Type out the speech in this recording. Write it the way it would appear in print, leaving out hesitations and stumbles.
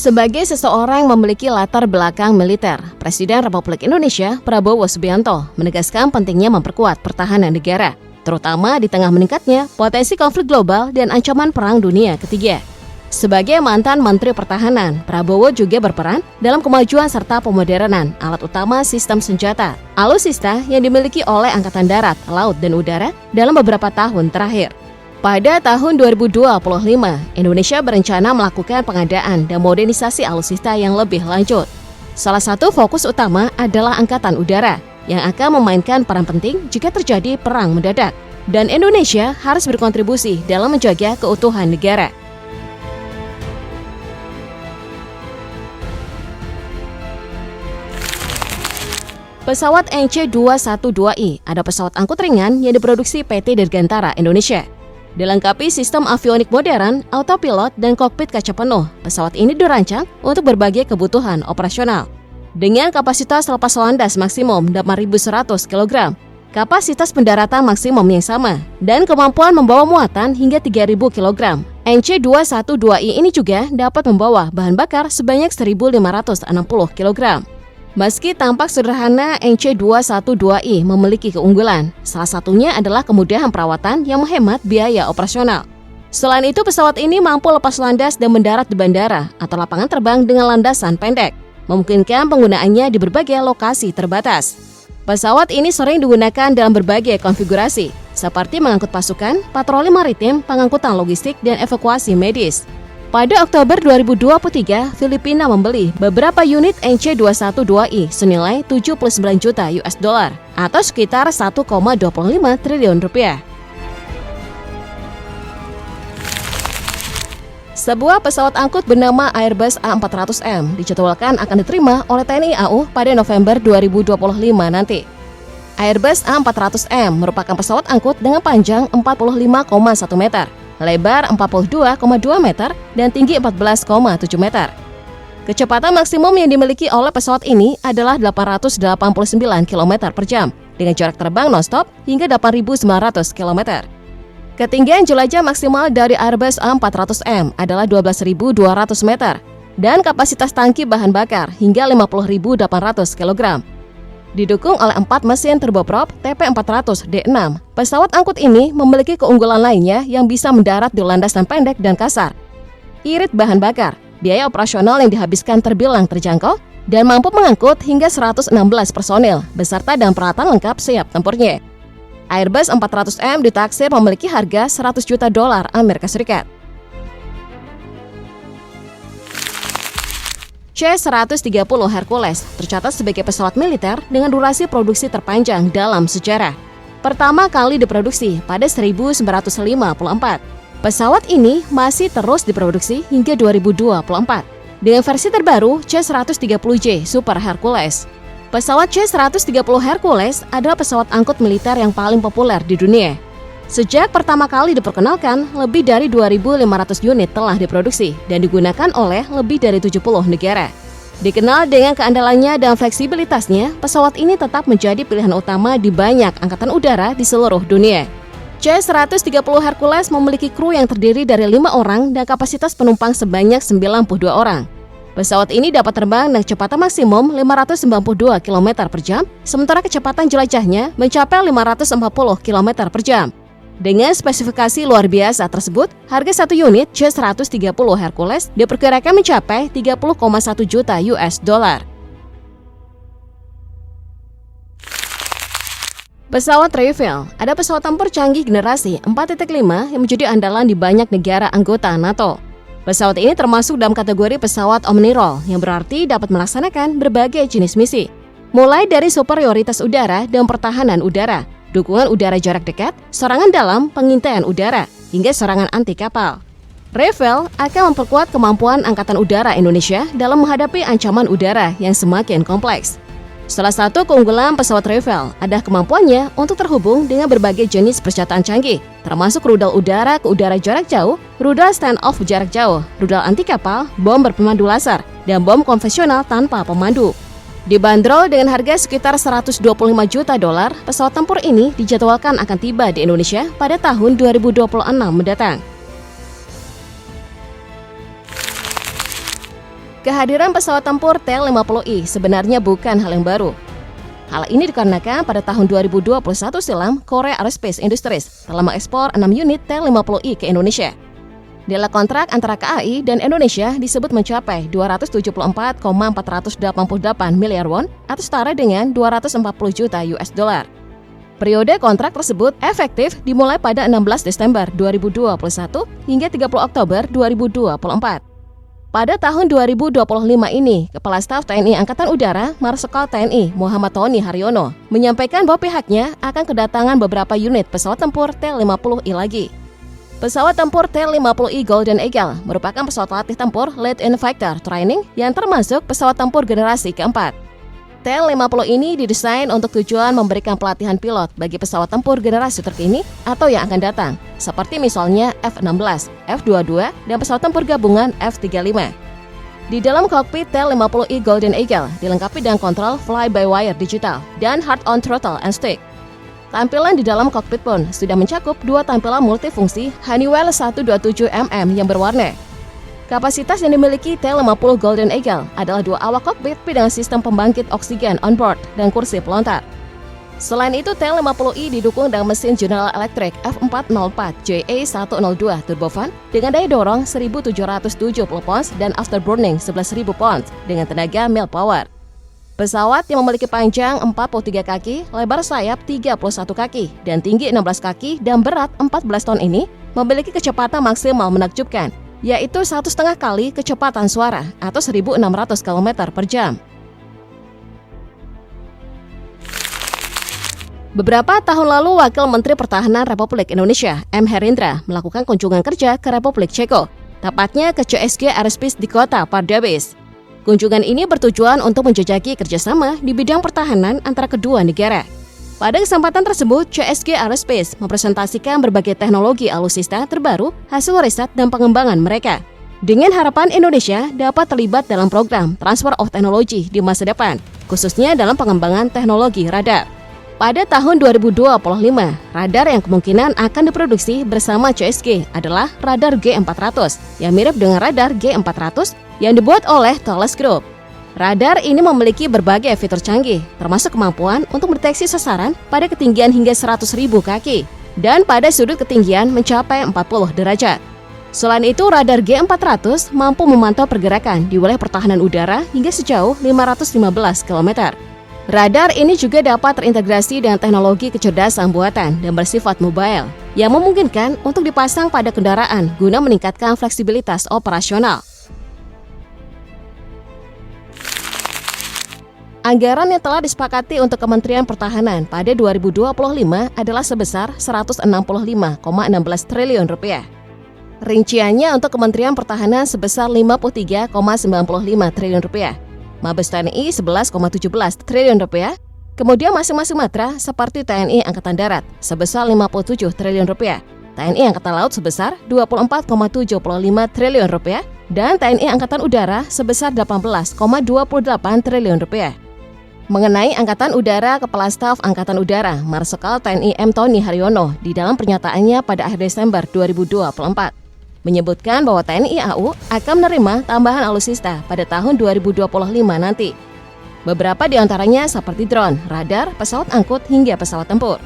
Sebagai seseorang memiliki latar belakang militer, Presiden Republik Indonesia Prabowo Subianto menegaskan pentingnya memperkuat pertahanan negara, terutama di tengah meningkatnya potensi konflik global dan ancaman Perang Dunia Ketiga. Sebagai mantan Menteri Pertahanan, Prabowo juga berperan dalam kemajuan serta pemodernan alat utama sistem senjata alutsista yang dimiliki oleh Angkatan Darat, Laut, dan Udara dalam beberapa tahun terakhir. Pada tahun 2025, Indonesia berencana melakukan pengadaan dan modernisasi alutsista yang lebih lanjut. Salah satu fokus utama adalah Angkatan Udara, yang akan memainkan peran penting jika terjadi perang mendadak. Dan Indonesia harus berkontribusi dalam menjaga keutuhan negara. Pesawat NC212I adalah pesawat angkut ringan yang diproduksi PT Dirgantara Indonesia. Dilengkapi sistem avionik modern, autopilot, dan kokpit kaca penuh, pesawat ini dirancang untuk berbagai kebutuhan operasional. Dengan kapasitas lepas landas maksimum 8.100 kg, kapasitas pendaratan maksimum yang sama, dan kemampuan membawa muatan hingga 3.000 kg, NC212I ini juga dapat membawa bahan bakar sebanyak 1.560 kg. Meski tampak sederhana, NC212I memiliki keunggulan. Salah satunya adalah kemudahan perawatan yang menghemat biaya operasional. Selain itu, pesawat ini mampu lepas landas dan mendarat di bandara atau lapangan terbang dengan landasan pendek, memungkinkan penggunaannya di berbagai lokasi terbatas. Pesawat ini sering digunakan dalam berbagai konfigurasi, seperti mengangkut pasukan, patroli maritim, pengangkutan logistik, dan evakuasi medis. Pada Oktober 2023, Filipina membeli beberapa unit NC212I senilai 79 juta US dollar atau sekitar 1,25 triliun rupiah. Sebuah pesawat angkut bernama Airbus A400M dijadwalkan akan diterima oleh TNI AU pada November 2025 nanti. Airbus A400M merupakan pesawat angkut dengan panjang 45,1 meter, lebar 42,2 meter, dan tinggi 14,7 meter. Kecepatan maksimum yang dimiliki oleh pesawat ini adalah 889 km per jam, dengan jarak terbang non-stop hingga 8.900 km. Ketinggian jelajah maksimal dari Airbus A400M adalah 12.200 meter, dan kapasitas tangki bahan bakar hingga 50.800 kg. Didukung oleh 4 mesin turboprop TP400D6, pesawat angkut ini memiliki keunggulan lainnya yang bisa mendarat di landasan pendek dan kasar. Irit bahan bakar, biaya operasional yang dihabiskan terbilang terjangkau, dan mampu mengangkut hingga 116 personil, beserta dan peralatan lengkap siap tempurnya. Airbus 400M ditaksir memiliki harga 100 juta dolar Amerika Serikat. C-130 Hercules tercatat sebagai pesawat militer dengan durasi produksi terpanjang dalam sejarah. Pertama kali diproduksi pada 1954. Pesawat ini masih terus diproduksi hingga 2024 dengan versi terbaru C-130J Super Hercules. Pesawat C-130 Hercules adalah pesawat angkut militer yang paling populer di dunia. Sejak pertama kali diperkenalkan, lebih dari 2.500 unit telah diproduksi dan digunakan oleh lebih dari 70 negara. Dikenal dengan keandalannya dan fleksibilitasnya, pesawat ini tetap menjadi pilihan utama di banyak angkatan udara di seluruh dunia. C-130 Hercules memiliki kru yang terdiri dari 5 orang dan kapasitas penumpang sebanyak 92 orang. Pesawat ini dapat terbang dengan kecepatan maksimum 592 km per jam, sementara kecepatan jelajahnya mencapai 540 km per jam. Dengan spesifikasi luar biasa tersebut, harga satu unit C-130 Hercules diperkirakan mencapai 30,1 juta US dollar. Pesawat Rafale ada pesawat tempur canggih generasi 4.5 yang menjadi andalan di banyak negara anggota NATO. Pesawat ini termasuk dalam kategori pesawat omnirol yang berarti dapat melaksanakan berbagai jenis misi, mulai dari superioritas udara dan pertahanan udara, dukungan udara jarak dekat, serangan dalam, pengintaian udara, hingga serangan anti kapal. Rafale akan memperkuat kemampuan Angkatan Udara Indonesia dalam menghadapi ancaman udara yang semakin kompleks. Salah satu keunggulan pesawat Rafale adalah kemampuannya untuk terhubung dengan berbagai jenis persenjataan canggih, termasuk rudal udara ke udara jarak jauh, rudal stand-off jarak jauh, rudal anti kapal, bom berpemandu laser, dan bom konvensional tanpa pemandu. Dibanderol dengan harga sekitar 125 juta dolar, pesawat tempur ini dijadwalkan akan tiba di Indonesia pada tahun 2026 mendatang. Kehadiran pesawat tempur T-50I sebenarnya bukan hal yang baru. Hal ini dikarenakan pada tahun 2021 silam, Korea Aerospace Industries telah mengekspor 6 unit T-50I ke Indonesia. Nilai kontrak antara KAI dan Indonesia disebut mencapai 274,488 miliar won atau setara dengan 240 juta US dollar. Periode kontrak tersebut efektif dimulai pada 16 Desember 2021 hingga 30 Oktober 2024. Pada tahun 2025 ini, Kepala Staf TNI Angkatan Udara Marsikal TNI Muhammad Tony Haryono menyampaikan bahwa pihaknya akan kedatangan beberapa unit pesawat tempur T-50I lagi. Pesawat tempur T-50I Golden Eagle merupakan pesawat latih tempur Lead-in Fighter Training yang termasuk pesawat tempur generasi keempat. T-50 ini didesain untuk tujuan memberikan pelatihan pilot bagi pesawat tempur generasi terkini atau yang akan datang, seperti misalnya F-16, F-22, dan pesawat tempur gabungan F-35. Di dalam kokpit T-50I Golden Eagle dilengkapi dengan kontrol fly-by-wire digital dan hard-on throttle and stick. Tampilan di dalam kokpit pun sudah mencakup dua tampilan multifungsi Honeywell 127mm yang berwarna. Kapasitas yang dimiliki T-50 Golden Eagle adalah 2 awak kokpit dengan sistem pembangkit oksigen on-board dan kursi pelontar. Selain itu, T-50I didukung dengan mesin General Electric F404 JA102 turbofan dengan daya dorong 1.770 pounds dan afterburning 11.000 pounds dengan tenaga mil power. Pesawat yang memiliki panjang 43 kaki, lebar sayap 31 kaki, dan tinggi 16 kaki dan berat 14 ton ini memiliki kecepatan maksimal menakjubkan, yaitu 1,5 kali kecepatan suara atau 1.600 km per jam. Beberapa tahun lalu, Wakil Menteri Pertahanan Republik Indonesia, M. Herindra, melakukan kunjungan kerja ke Republik Ceko, tepatnya ke CSG Aerospace di kota Pardubice. Kunjungan ini bertujuan untuk menjajaki kerjasama di bidang pertahanan antara kedua negara. Pada kesempatan tersebut, CSG Aerospace mempresentasikan berbagai teknologi alutsista terbaru hasil riset dan pengembangan mereka, dengan harapan Indonesia dapat terlibat dalam program transfer of technology di masa depan, khususnya dalam pengembangan teknologi radar. Pada tahun 2025, radar yang kemungkinan akan diproduksi bersama CSG adalah radar G400 yang mirip dengan radar G400 yang dibuat oleh Thales Group. Radar ini memiliki berbagai fitur canggih, termasuk kemampuan untuk mendeteksi sasaran pada ketinggian hingga 100.000 kaki dan pada sudut ketinggian mencapai 40 derajat. Selain itu, radar G400 mampu memantau pergerakan di wilayah pertahanan udara hingga sejauh 515 km. Radar ini juga dapat terintegrasi dengan teknologi kecerdasan buatan dan bersifat mobile, yang memungkinkan untuk dipasang pada kendaraan guna meningkatkan fleksibilitas operasional. Anggaran yang telah disepakati untuk Kementerian Pertahanan pada 2025 adalah sebesar 165,16 triliun rupiah. Rinciannya untuk Kementerian Pertahanan sebesar 53,95 triliun rupiah, Mabes TNI 11,17 triliun rupiah, kemudian masing-masing matra seperti TNI Angkatan Darat sebesar 57 triliun rupiah, TNI Angkatan Laut sebesar 24,75 triliun rupiah, dan TNI Angkatan Udara sebesar 18,28 triliun rupiah. Mengenai Angkatan Udara, Kepala Staf Angkatan Udara Marsikal TNI M. Tony Haryono di dalam pernyataannya pada akhir Desember 2024 menyebutkan bahwa TNI AU akan menerima tambahan alutsista pada tahun 2025 nanti. Beberapa di antaranya seperti drone, radar, pesawat angkut hingga pesawat tempur.